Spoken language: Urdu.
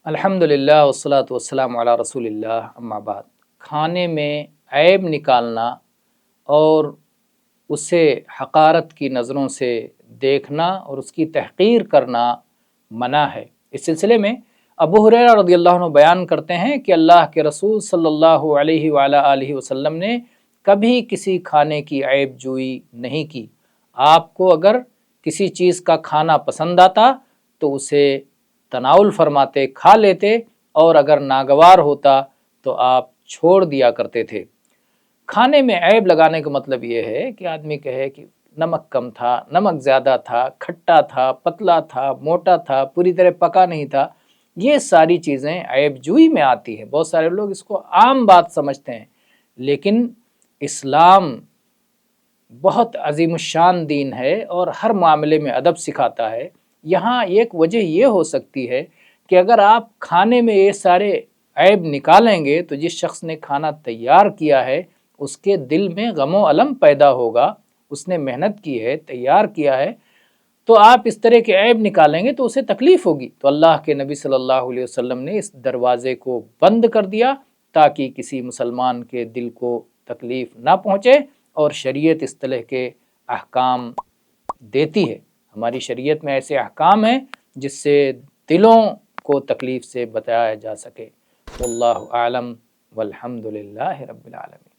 الحمدللہ والصلاۃ والسلام علی رسول اللہ اما بعد۔ کھانے میں عیب نکالنا اور اسے حقارت کی نظروں سے دیکھنا اور اس کی تحقیر کرنا منع ہے۔ اس سلسلے میں ابو ہریرہ رضی اللہ عنہ بیان کرتے ہیں کہ اللہ کے رسول صلی اللہ علیہ وآلہ وسلم نے کبھی کسی کھانے کی عیب جوئی نہیں کی۔ آپ کو اگر کسی چیز کا کھانا پسند آتا تو اسے تناول فرماتے، کھا لیتے، اور اگر ناگوار ہوتا تو آپ چھوڑ دیا کرتے تھے۔ کھانے میں عیب لگانے کا مطلب یہ ہے کہ آدمی کہے کہ نمک کم تھا، نمک زیادہ تھا، کھٹا تھا، پتلا تھا، موٹا تھا، پوری طرح پکا نہیں تھا۔ یہ ساری چیزیں عیب جوئی میں آتی ہیں۔ بہت سارے لوگ اس کو عام بات سمجھتے ہیں، لیکن اسلام بہت عظیم الشان دین ہے اور ہر معاملے میں ادب سکھاتا ہے۔ یہاں ایک وجہ یہ ہو سکتی ہے کہ اگر آپ کھانے میں یہ سارے عیب نکالیں گے تو جس شخص نے کھانا تیار کیا ہے اس کے دل میں غم و الم پیدا ہوگا۔ اس نے محنت کی ہے، تیار کیا ہے، تو آپ اس طرح کے عیب نکالیں گے تو اسے تکلیف ہوگی۔ تو اللہ کے نبی صلی اللہ علیہ وسلم نے اس دروازے کو بند کر دیا تاکہ کسی مسلمان کے دل کو تکلیف نہ پہنچے، اور شریعت اس طرح کے احکام دیتی ہے۔ ہماری شریعت میں ایسے احکام ہیں جس سے دلوں کو تکلیف سے بچایا جا سکے۔ واللہ اعلم والحمد للہ رب العالمین۔